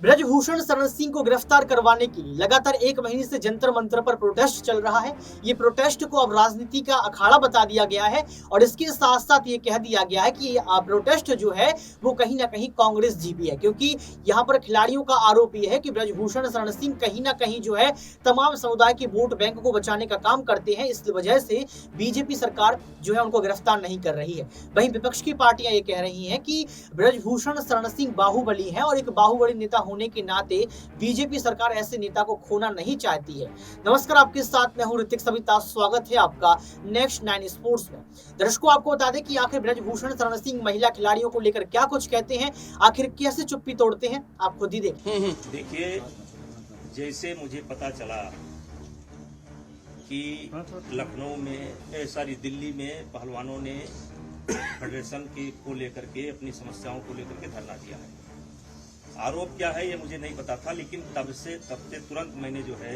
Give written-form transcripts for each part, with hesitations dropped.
ब्रजभूषण शरण सिंह को गिरफ्तार करवाने के लिए लगातार 1 महीने से जंतर मंतर पर प्रोटेस्ट चल रहा है। ये प्रोटेस्ट को अब राजनीति का अखाड़ा बता दिया गया है और इसके साथ साथ ये कह दिया गया है कि ये प्रोटेस्ट जो है वो कहीं ना कहीं कांग्रेस जीपी है, क्योंकि यहाँ पर खिलाड़ियों का आरोप ये है कि ब्रजभूषण शरण सिंह कहीं ना कहीं जो है तमाम समुदाय के वोट बैंक को बचाने का काम करते हैं। इस वजह से बीजेपी सरकार जो है उनको गिरफ्तार नहीं कर रही है। वहीं विपक्ष की पार्टियां ये कह रही हैं कि ब्रजभूषण शरण सिंह बाहुबली हैं और एक बाहुबली नेता होने के नाते बीजेपी सरकार ऐसे नेता को खोना नहीं चाहती है। नमस्कार, आपके साथ मैं हूं ऋतिक सविता। स्वागत है आपका नेक्स्ट 9 स्पोर्ट्स में। दर्शकों, आपको बता दें कि आखिर ब्रजभूषण शरण सिंह महिला खिलाड़ियों को लेकर क्या कुछ कहते हैं, आखिर कैसे चुप्पी तोड़ते हैं, आप खुद ही देखें। देखिए, जैसे मुझे पता चला कि लखनऊ में दिल्ली में पहलवानों ने फेडरेशन को लेकर के अपनी समस्याओं को लेकर के धरना दिया है। आरोप क्या है ये मुझे नहीं पता था, लेकिन तब से तुरंत मैंने जो है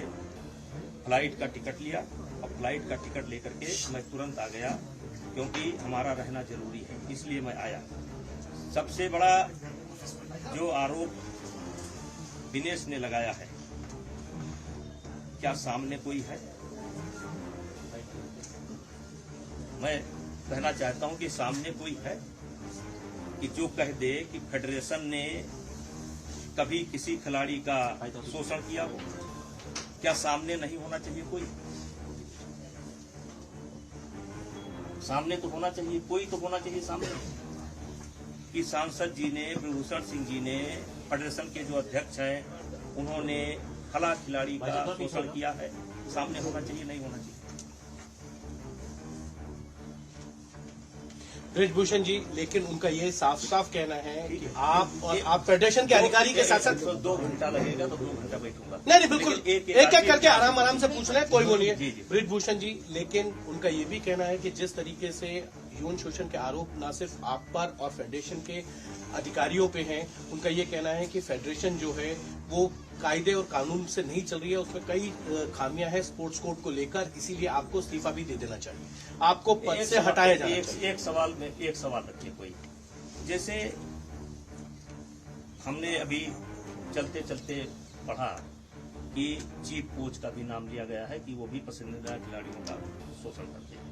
फ्लाइट का टिकट लिया और फ्लाइट का टिकट लेकर के मैं तुरंत आ गया, क्योंकि हमारा रहना जरूरी है, इसलिए मैं आया। सबसे बड़ा जो आरोप दिनेश ने लगाया है, क्या सामने कोई है? मैं कहना चाहता हूं कि सामने कोई है कि जो कह दे कि फेडरेशन ने कभी किसी खिलाड़ी का शोषण किया हो? क्या सामने नहीं होना चाहिए कोई? सामने तो होना चाहिए, कोई तो होना चाहिए सामने कि सांसद जी ने, ब्रजभूषण सिंह जी ने, फेडरेशन के जो अध्यक्ष हैं, उन्होंने फला खिलाड़ी का शोषण किया है। सामने होना चाहिए, नहीं होना चाहिए। ब्रजभूषण जी, लेकिन उनका ये साफ साफ कहना है कि आप फेडरेशन के अधिकारी के साथ साथ 2 घंटा लगेगा तो 2 घंटा बैठूंगा। नहीं, बिल्कुल एक करके आराम से पूछ रहे हैं, कोई वो नहीं है। ब्रजभूषण जी, लेकिन उनका ये भी कहना है कि जिस तरीके से यौन शोषण के आरोप न सिर्फ आप पर और फेडरेशन के अधिकारियों पे हैं, उनका ये कहना है कि फेडरेशन जो है वो कायदे और कानून से नहीं चल रही है, उसमें कई खामियां हैं स्पोर्ट्स कोड को लेकर, इसीलिए आपको इस्तीफा भी दे देना चाहिए, आपको पद से हटाया जाना चाहिए। एक सवाल रखिए कोई। जैसे हमने अभी चलते चलते पढ़ा कि चीफ कोच का भी नाम लिया गया है कि वो भी पसंदीदा खिलाड़ियों का शोषण करते हैं।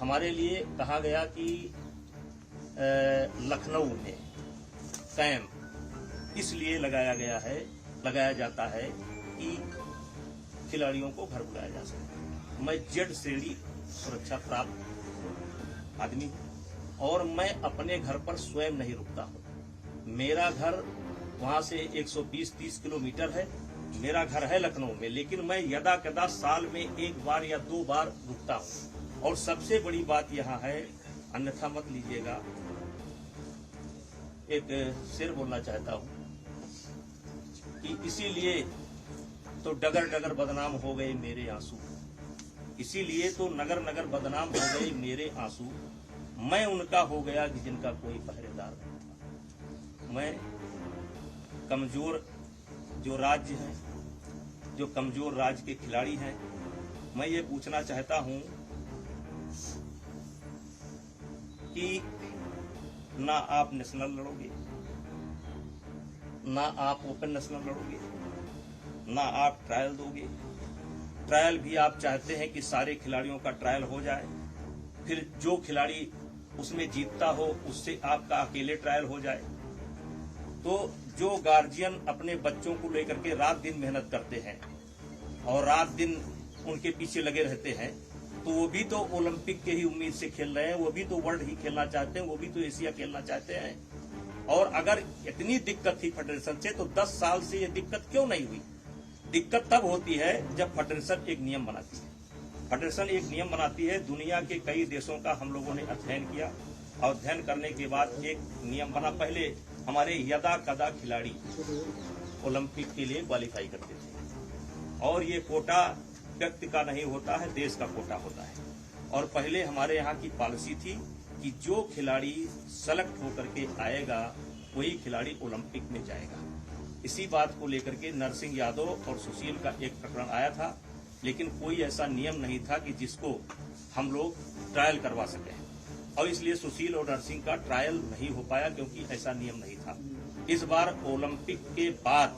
हमारे लिए कहा गया कि लखनऊ में कैंप इसलिए लगाया जाता है कि खिलाड़ियों को घर बुलाया जा सके। मैं जेड श्रेणी सुरक्षा प्राप्त आदमी हूँ और मैं अपने घर पर स्वयं नहीं रुकता हूँ। मेरा घर वहां से 120-30 किलोमीटर है। मेरा घर है लखनऊ में, लेकिन मैं यदा कदा साल में 1 बार या 2 बार रुकता हूँ। और सबसे बड़ी बात यहाँ है, अन्यथा मत लीजिएगा, एक शेर बोलना चाहता हूँ कि इसीलिए तो डगर डगर बदनाम हो गए मेरे आंसू, इसीलिए तो नगर नगर बदनाम हो गए मेरे आंसू। मैं उनका हो गया कि जिनका कोई पहरेदार नहीं था। मैं कमजोर जो राज्य है, जो कमजोर राज्य के खिलाड़ी हैं, मैं ये पूछना चाहता हूं कि ना आप नेशनल लड़ोगे, ना आप ओपन नेशनल लड़ोगे, ना आप ट्रायल दोगे। ट्रायल भी आप चाहते हैं कि सारे खिलाड़ियों का ट्रायल हो जाए, फिर जो खिलाड़ी उसमें जीतता हो उससे आपका अकेले ट्रायल हो जाए। तो जो गार्जियन अपने बच्चों को लेकर के रात दिन मेहनत करते हैं और रात दिन उनके पीछे लगे रहते हैं, तो वो भी तो ओलंपिक के ही उम्मीद से खेल रहे हैं, वो भी तो वर्ल्ड ही खेलना चाहते हैं, वो भी तो एशिया खेलना चाहते हैं। और अगर इतनी दिक्कत थी फेडरेशन से, तो 10 साल से ये दिक्कत क्यों नहीं हुई? दिक्कत तब होती है जब फेडरेशन एक नियम बनाती है। फेडरेशन एक नियम बनाती है। दुनिया के कई देशों का हम लोगों ने अध्ययन किया और अध्ययन करने के बाद एक नियम बना। पहले हमारे यदा कदा खिलाड़ी ओलंपिक के लिए क्वालिफाई करते थे और ये कोटा व्यक्ति का नहीं होता है, देश का कोटा होता है। और पहले हमारे यहाँ की पॉलिसी थी कि जो खिलाड़ी सेलेक्ट होकर के आएगा वही खिलाड़ी ओलंपिक में जाएगा। इसी बात को लेकर के नरसिंह यादव और सुशील का एक प्रकरण आया था, लेकिन कोई ऐसा नियम नहीं था कि जिसको हम लोग ट्रायल करवा सकें, और इसलिए सुशील और नरसिंह का ट्रायल नहीं हो पाया क्योंकि ऐसा नियम नहीं था। इस बार ओलंपिक के बाद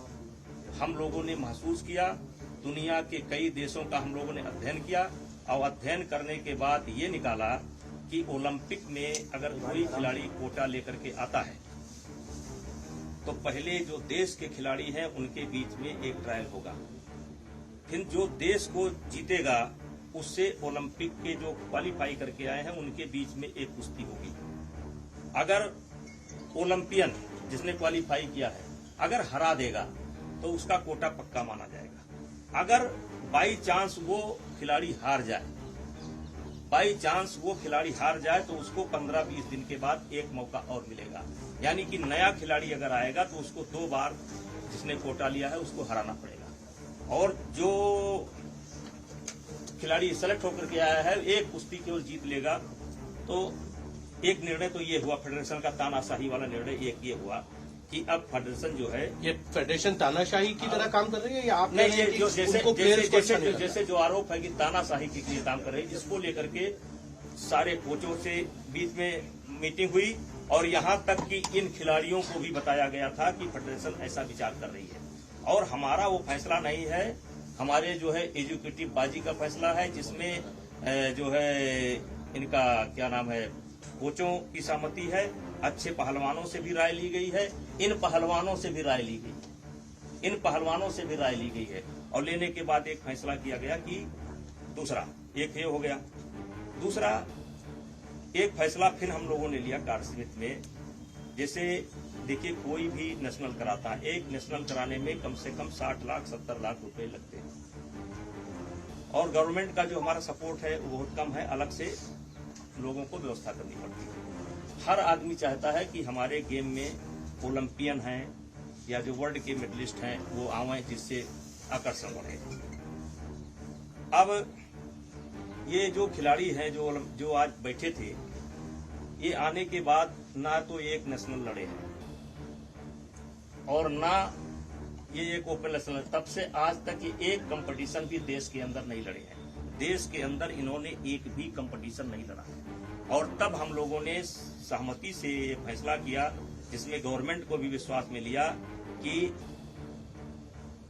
हम लोगों ने महसूस किया, दुनिया के कई देशों का हम लोगों ने अध्ययन किया और अध्ययन करने के बाद ये निकाला कि ओलंपिक में अगर कोई खिलाड़ी कोटा लेकर के आता है तो पहले जो देश के खिलाड़ी हैं उनके बीच में एक ट्रायल होगा, फिर जो देश को जीतेगा उससे ओलंपिक के जो क्वालिफाई करके आए हैं उनके बीच में एक कुश्ती होगी। अगर ओलंपियन जिसने क्वालिफाई किया है अगर हरा देगा तो उसका कोटा पक्का माना जाएगा। अगर बाई चांस वो खिलाड़ी हार जाए तो उसको 15-20 दिन के बाद एक मौका और मिलेगा, यानी कि नया खिलाड़ी अगर आएगा तो उसको 2 बार जिसने कोटा लिया है उसको हराना पड़ेगा। और जो खिलाड़ी सेलेक्ट होकर के आया है एक कुश्ती केवल जीत लेगा। तो एक निर्णय तो ये हुआ, फेडरेशन का तानाशाही वाला निर्णय एक ये हुआ कि अब फेडरेशन जो है, ये फेडरेशन तानाशाही की तरह काम कर रही है या आप नहीं, ये जो जैसे जो आरोप है कि तानाशाही के लिए काम कर रही है, जिसको लेकर के सारे कोचों से बीच में मीटिंग हुई और यहाँ तक कि इन खिलाड़ियों को भी बताया गया था कि फेडरेशन ऐसा विचार कर रही है और हमारा वो फैसला नहीं है, हमारे जो है एजुकेटिव बाजी का फैसला है, जिसमें जो है इनका क्या नाम है कोचों की सहमति है, अच्छे पहलवानों से भी राय ली गई है, इन पहलवानों से भी राय ली गई है और लेने के बाद एक फैसला किया गया कि दूसरा एक ये हो गया। दूसरा एक फैसला फिर हम लोगों ने लिया कार्य समिति में, जैसे देखिए कोई भी नेशनल कराता है, एक नेशनल कराने में कम से कम 60 लाख 70 लाख रुपए लगते हैं और गवर्नमेंट का जो हमारा सपोर्ट है वो बहुत कम है, अलग से लोगों को व्यवस्था करनी पड़ती है। हर आदमी चाहता है कि हमारे गेम में ओलंपियन हैं या जो वर्ल्ड के मेडलिस्ट हैं वो आवें, जिससे आकर्षण बढ़े। अब ये जो खिलाड़ी हैं जो आज बैठे थे, ये आने के बाद ना तो एक नेशनल लड़े हैं और ना ये एक ओपन नेशनल, तब से आज तक ये एक कंपटीशन भी देश के अंदर नहीं लड़े हैं। देश के अंदर इन्होंने एक भी कंपटीशन नहीं लड़ा है और तब हम लोगों ने सहमति से फैसला किया, जिसमें गवर्नमेंट को भी विश्वास में लिया कि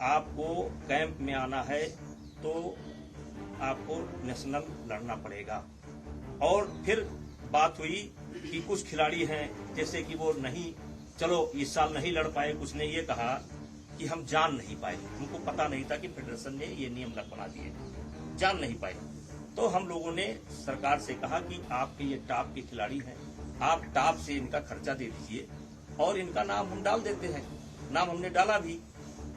आपको कैंप में आना है तो आपको नेशनल लड़ना पड़ेगा। और फिर बात हुई कि कुछ खिलाड़ी हैं जैसे कि वो नहीं, चलो इस साल नहीं लड़ पाए, कुछ ने ये कहा कि हम जान नहीं पाए, हमको पता नहीं था कि फेडरेशन ने ये नियम बना दिए, जान नहीं पाए। तो हम लोगों ने सरकार से कहा कि आपके ये टॉप के खिलाड़ी हैं, आप टॉप से इनका खर्चा दे दीजिए और इनका नाम हम डाल देते हैं। नाम हमने डाला भी,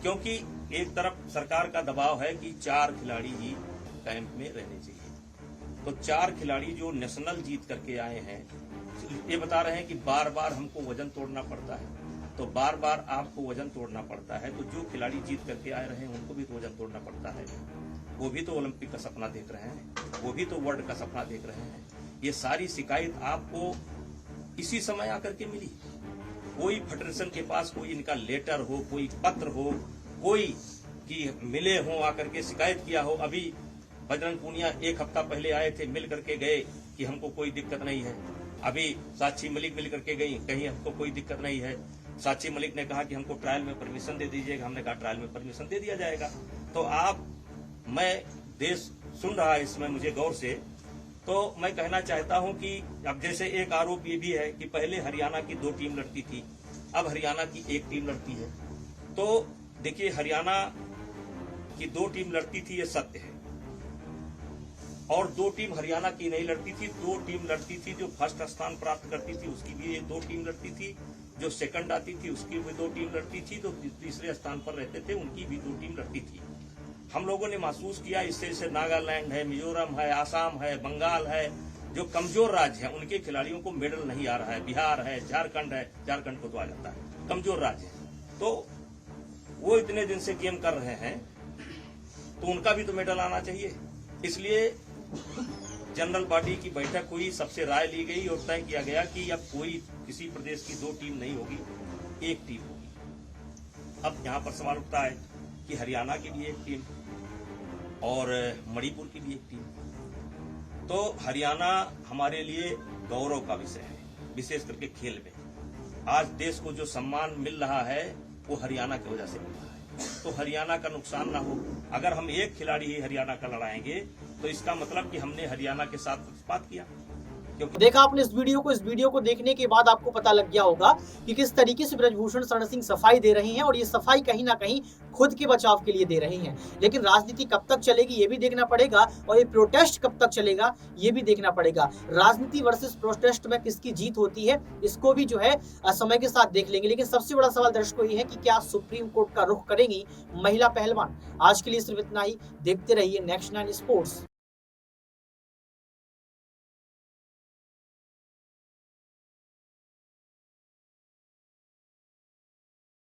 क्योंकि एक तरफ सरकार का दबाव है कि 4 खिलाड़ी ही कैंप में रहने चाहिए। तो 4 खिलाड़ी जो नेशनल जीत करके आए हैं, ये बता रहे हैं कि बार बार हमको वजन तोड़ना पड़ता है, तो बार बार आपको वजन तोड़ना पड़ता है, तो जो खिलाड़ी जीत करके आए रहे हैं उनको भी तो वजन तोड़ना पड़ता है। वो भी तो ओलंपिक का सपना देख रहे हैं, वो भी तो वर्ल्ड का सपना देख रहे हैं। ये सारी शिकायत आपको इसी समय आकर के मिली। कोई फेडरेशन के पास कोई इनका लेटर हो, कोई पत्र हो, कोई कि मिले हो आकर के शिकायत किया हो। अभी बजरंग पूनिया 1 हफ्ता पहले आए थे, मिल करके गए कि हमको कोई दिक्कत नहीं है। अभी साक्षी मलिक मिल करके गई, कहीं हमको कोई दिक्कत नहीं है। साक्षी मलिक ने कहा कि हमको ट्रायल में परमिशन दे दीजिएगा, हमने कहा ट्रायल में परमिशन दे दिया जाएगा। तो मैं देश सुन रहा है इसमें मुझे गौर से, तो मैं कहना चाहता हूं कि अब जैसे एक आरोप ये भी है कि पहले हरियाणा की 2 टीम लड़ती थी, अब हरियाणा की 1 टीम लड़ती है। तो देखिए हरियाणा की 2 टीम लड़ती थी, ये सत्य है, और 2 टीम हरियाणा की नहीं लड़ती थी, 2 टीम लड़ती थी। जो फर्स्ट स्थान प्राप्त करती थी उसकी भी 2 टीम लड़ती थी, जो सेकंड आती थी उसकी भी 2 टीम लड़ती थी, जो तीसरे स्थान पर रहते थे उनकी भी 2 टीम लड़ती थी। हम लोगों ने महसूस किया इससे, जैसे नागालैंड है, मिजोरम है, आसाम है, बंगाल है, जो कमजोर राज्य है उनके खिलाड़ियों को मेडल नहीं आ रहा है। बिहार है, झारखंड है, झारखंड को तो आ जाता है, कमजोर राज्य है। तो वो इतने दिन से गेम कर रहे हैं तो उनका भी तो मेडल आना चाहिए। इसलिए जनरल बॉडी की बैठक हुई, सबसे राय ली गई और तय किया गया कि अब कोई किसी प्रदेश की 2 टीम नहीं होगी, 1 टीम होगी। अब यहाँ पर सवाल उठता है कि हरियाणा की भी 1 टीम और मणिपुर की भी 1 टीम। तो हरियाणा हमारे लिए गौरव का विषय है, विशेष करके खेल में। आज देश को जो सम्मान मिल रहा है वो हरियाणा की वजह से मिल रहा है। तो हरियाणा का नुकसान ना हो। अगर हम एक खिलाड़ी ही हरियाणा का लड़ाएंगे तो इसका मतलब कि हमने हरियाणा के साथ पक्षपात किया। देखा आपने इस वीडियो को देखने के बाद आपको पता लग गया होगा कि किस तरीके से ब्रजभूषण शरण सिंह सफाई दे रहे हैं, और ये सफाई कहीं ना कहीं खुद के बचाव के लिए दे रहे हैं। लेकिन राजनीति कब तक चलेगी ये भी देखना पड़ेगा, और ये प्रोटेस्ट कब तक चलेगा ये भी देखना पड़ेगा। राजनीति वर्सेस प्रोटेस्ट में किसकी जीत होती है इसको भी जो है समय के साथ देख लेंगे। लेकिन सबसे बड़ा सवाल दर्शकों ये है कि क्या सुप्रीम कोर्ट का रुख करेंगी महिला पहलवान। आज के लिए सिर्फ इतना ही। देखते रहिए नेक्स्ट 9 स्पोर्ट्स।